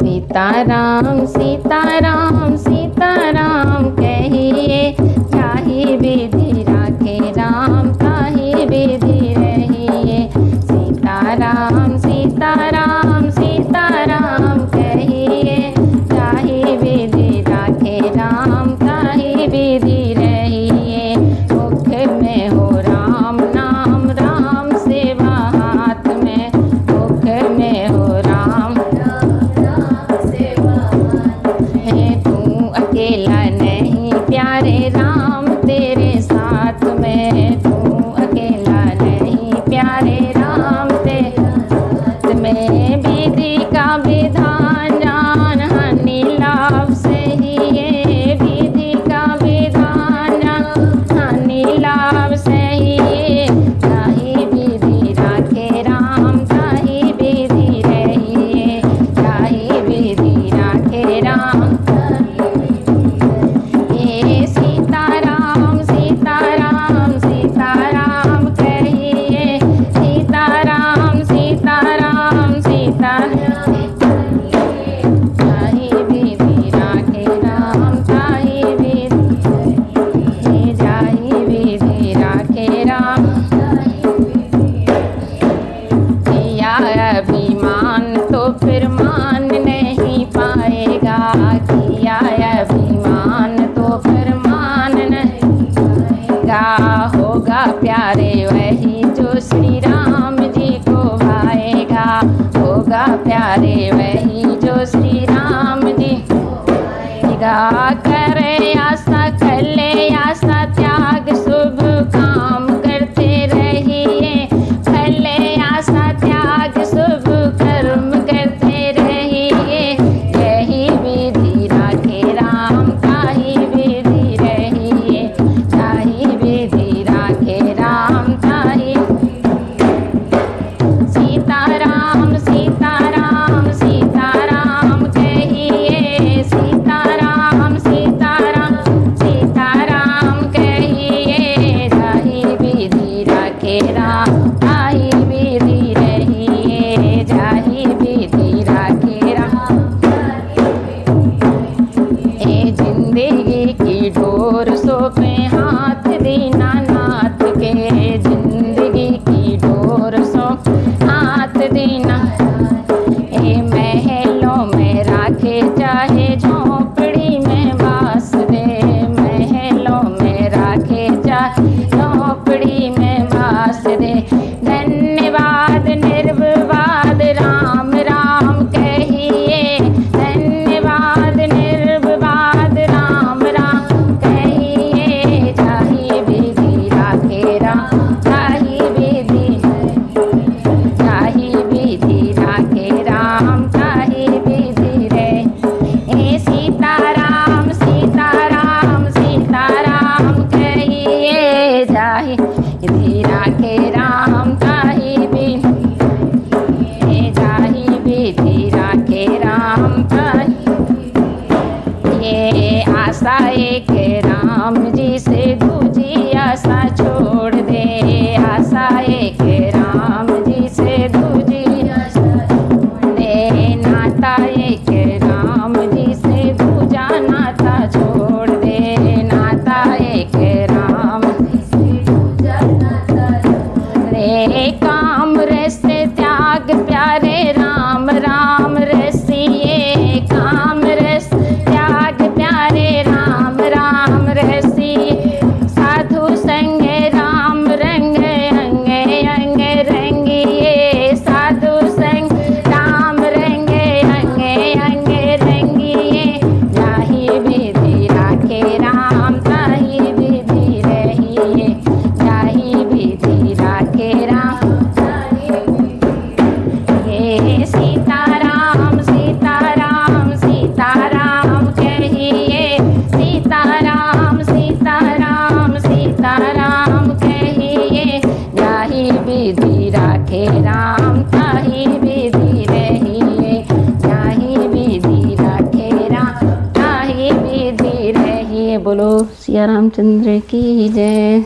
सीताराम सीताराम सीताराम कहिए, जाहि विधि राखे राम ताहि विधि रहिए। सीताराम सीताराम सीताराम कहिए, जाहि विधि राखे राम ताहि विधि रहिए। मुख में हो राम नाम, राम सेवा हाथ में, मुख में हो राम अकेला नहीं प्यारे राम तेरे साथ में, तू अकेला नहीं प्यारे राम तेरे साथ में। विधि का विधान जान हानि लाभ सही है, विधि का विधान जान हानि लाभ सही है। ताहि विधि राखे राम ताहि विधि रहिए, ताहि विधि राखे राम। सीताराम सीताराम सीताराम कहिए, सीताराम सीताराम सीताराम ताहि विधि राखे राम ताहि विधि, जाहि विधि राखे राम। किया अभिमान तो फिर मान नहीं पाएगा, किया अभिमान तो फिर मान नहीं पाएगा। होगा प्यारे वही जो श्री राम जी को भाएगा, होगा प्यारे वही जो श्री राम जी को भाएगा। करे आशा कले आशा त्याग शुभ काम करते रहिए, भले आशा त्याग शुभ कर्म करते रहिए। यही विधि राखे राम ताहि विधि रहिए, ताहि विधि राखे राम ताहि। सीताराम सीताराम सीताराम कहिए, सीताराम सीताराम सीताराम कहिए, जाहि विधि राखे राम ताहि विधि रहिए, जाहि विधि राखे राम। ए जिंदगी की डोर सौंपे हाथ दीनानाथ के, जिंदगी की डोर सौंप हाथ दीनानाथ। ए महलों में राखे चाहे झोंपड़ी में बास दे, महलों में राखे चाहे झोंपड़ी में बास दे। धन्यवाद निर्विवाद राम राम कहिए, धन्यवाद निर्विवाद राम राम कहिए। जाहि विधि राखे राम ताहि विधि, जाहि विधि राखे राम ताहि विधि रहिए। सीताराम सीताराम सीताराम कहिए, जाहि विधि राखे राम ताहि विधि, जाहि विधि राखे राम ताहि। ये आशा एक राम जी से दूजी आशा छोड़ दे, आशा एक राम जी से दूजी आशा छोड़ दे। नाता एक राम जी से दूजा नाता छोड़ दे, नाता एक राम जी से दूजा नाता छोड़ दे। काम रस त्याग प्यारे राम राम रसिए, काम रस त्याग प्यारे राम राम रसिए। साधु संग राम रंग अंग अंग रंगिए, साधु संग राम रंग अंग अंग रंगिए। जाहि विधि राखे राम ताहि विधि रहिए, जाहि विधि राखे राम ताहि विधि। सीताराम सीताराम सीताराम कहिए, सीताराम सीताराम सीताराम कहिए। जाहि विधि राखे राम ताहि विधि रहिए, जाहि विधि राखे राम ताहि विधि रहिए। बोलो सिया रामचंद्र की जय।